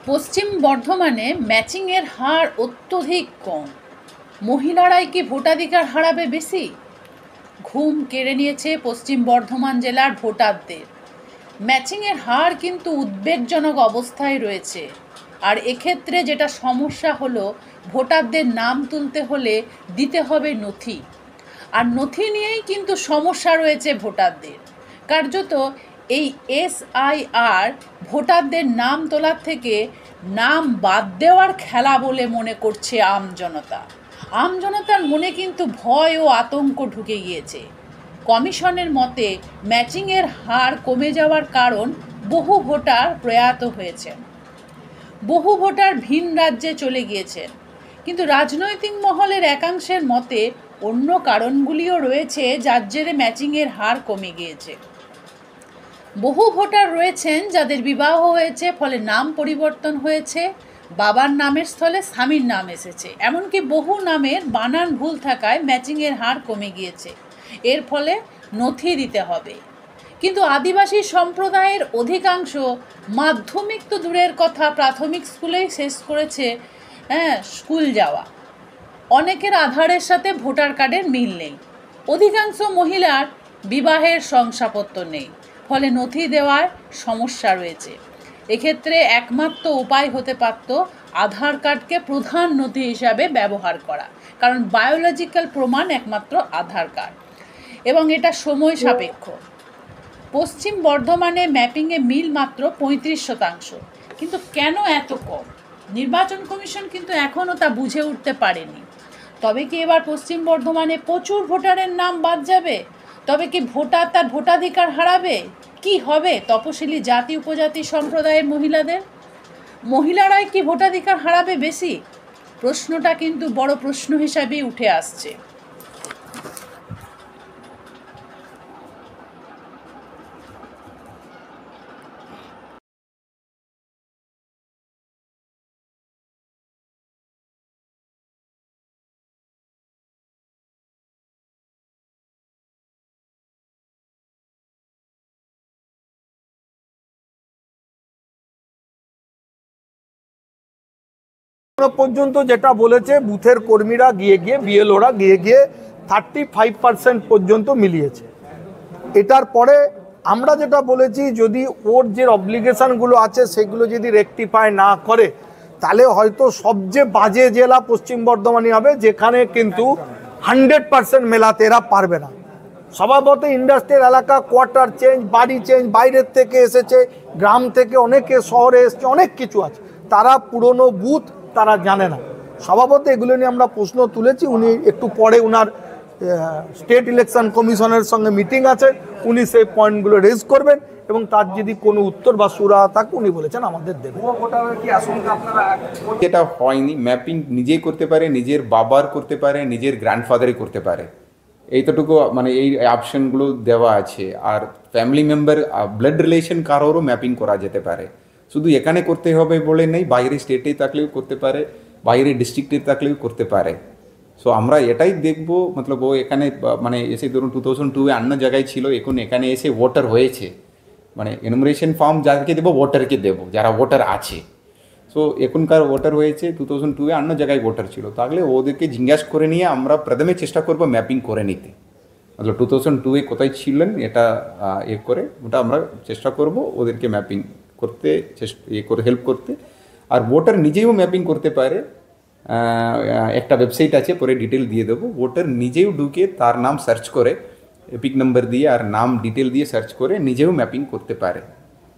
পশ্চিম বর্ধমানে ম্যাচিংয়ের হার অত্যধিক কম। মহিলারাই কি ভোটাধিকার হারাবে বেশি? ঘুম কেড়ে নিয়েছে পশ্চিম বর্ধমান জেলার ভোটারদের। ম্যাচিংয়ের হার কিন্তু উদ্বেগজনক অবস্থায় রয়েছে। আর এক্ষেত্রে যেটা সমস্যা হলো, ভোটারদের নাম তুলতে হলে দিতে হবে নথি। আর নথি নিয়েই কিন্তু সমস্যা রয়েছে ভোটারদের। কার্যত এই SIR ভোটারদের নাম তোলার থেকে নাম বাদ দেওয়ার খেলা বলে মনে করছে আমজনতা। আমজনতার মনে কিন্তু ভয় ও আতঙ্ক ঢুকে গিয়েছে। কমিশনের মতে ম্যাচিংয়ের হার কমে যাওয়ার কারণ বহু ভোটার প্রয়াত হয়েছেন, বহু ভোটার ভিন রাজ্যে চলে গিয়েছেন। কিন্তু রাজনৈতিক মহলের একাংশের মতে অন্য কারণগুলিও রয়েছে যার জেরে ম্যাচিংয়ের হার কমে গিয়েছে। বহু ভোটার রয়েছেন যাদের বিবাহ হয়েছে, ফলে নাম পরিবর্তন হয়েছে, বাবার নামের স্থলে স্বামীর নাম এসেছে। এমনকি বহু নামের বানান ভুল থাকায় ম্যাচিংয়ের হার কমে গিয়েছে। এর ফলে নথি দিতে হবে। কিন্তু আদিবাসী সম্প্রদায়ের অধিকাংশ মাধ্যমিক তো দূরের কথা, প্রাথমিক স্কুলেই শেষ করেছে, স্কুল যাওয়া। অনেকের আধারের সাথে ভোটার কার্ডের মিল নেই। অধিকাংশ মহিলার বিবাহের শংসাপত্র নেই, ফলে নথি দেওয়ার সমস্যা রয়েছে। এক্ষেত্রে একমাত্র উপায় হতে পারত আধার কার্ডকে প্রধান নথি হিসাবে ব্যবহার করা, কারণ বায়োলজিক্যাল প্রমাণ একমাত্র আধার কার্ড, এবং এটা সময় সাপেক্ষ। পশ্চিম বর্ধমানে ম্যাপিংয়ে মিল মাত্র 35%। কিন্তু কেন এত কম? নির্বাচন কমিশন কিন্তু এখনও তা বুঝে উঠতে পারেনি। তবে কি এবার পশ্চিম বর্ধমানে প্রচুর ভোটারের নাম বাদ যাবে? তবে কি ভোটার তার ভোটাধিকার হারাবে? কি হবে তপশিলি জাতি উপজাতি সম্প্রদায়ের মহিলাদের? মহিলারাই কি ভোটাধিকার হারাবে বেশি? প্রশ্নটা কিন্তু বড় প্রশ্ন হিসাবেই উঠে আসছে। পর্যন্ত যেটা বলেছে, বুথের কর্মীরা গিয়ে বিএলওরা গিয়ে 35% পর্যন্ত মিলিয়েছে। এটার পরে আমরা যেটা বলেছি, যদি ওর যে অব্লিগেশনগুলো আছে সেগুলো যদি রেকটিফাই না করে, তাহলে হয়তো সবচেয়ে বাজে জেলা পশ্চিম বর্ধমানই হবে, যেখানে কিন্তু 100% মেলাতে এরা পারবে না। স্বভাবত ইন্ডাস্ট্রিয়াল এলাকা, কোয়ার্টার চেঞ্জ, বাড়ি চেঞ্জ, বাইরের থেকে এসেছে, গ্রাম থেকে অনেকে শহরে এসছে, অনেক কিছু আছে। তারা পুরনো বুথ তারা জানে না। স্বভাবত এগুলো নিয়ে আমরা প্রশ্ন তুলেছি। উনি একটু পরে উনার স্টেট ইলেকশন কমিশনের সঙ্গে মিটিং আছে, উনি সেই পয়েন্টগুলো রেজ করবেন এবং তার যদি কোনো উত্তর বা সুরা থাকে উনি বলেছেন আমাদের দেবেন। যেটা হয়নি, ম্যাপিং নিজেই করতে পারে, নিজের বাবার করতে পারে, নিজের গ্র্যান্ডফাদারই করতে পারে, এইতটুকু মানে এই অপশনগুলো দেওয়া আছে। আর ফ্যামিলি মেম্বার, ব্লাড রিলেশন কারোরও ম্যাপিং করা যেতে পারে। শুধু এখানে করতে হবে বলে নেই, বাইরের স্টেটে থাকলেও করতে পারে, বাইরের ডিস্ট্রিক্টে থাকলেও করতে পারে। সো আমরা এটাই দেখব, মতলব ও এখানে মানে এসে ধরুন 2002-এ অন্য জায়গায় ছিল, এখন এখানে এসে ভোটার হয়েছে, মানে এনুমারেশন ফর্ম যাদেরকে দেবো ভোটারকে দেবো, যারা ভোটার আছে। সো এখনকার ভোটার হয়েছে, 2002-এ অন্য জায়গায় ভোটার ছিল, তাহলে ওদেরকে জিজ্ঞাসা করে নিয়ে আমরা প্রথমে চেষ্টা করবো ম্যাপিং করে নিতে। মতলব 2002-এ কোথায় ছিলেন এটা করে ওটা আমরা চেষ্টা করব ওদেরকে ম্যাপিং করতে, হেল্প করতে। আর ভোটার নিজেও ম্যাপিং করতে পারে। একটা ওয়েবসাইট আছে, পরে ডিটেল দিয়ে দেবো। ভোটার নিজেও ঢুকে তার নাম সার্চ করে, এপিক নাম্বার দিয়ে আর নাম ডিটেল দিয়ে সার্চ করে নিজেও ম্যাপিং করতে পারে।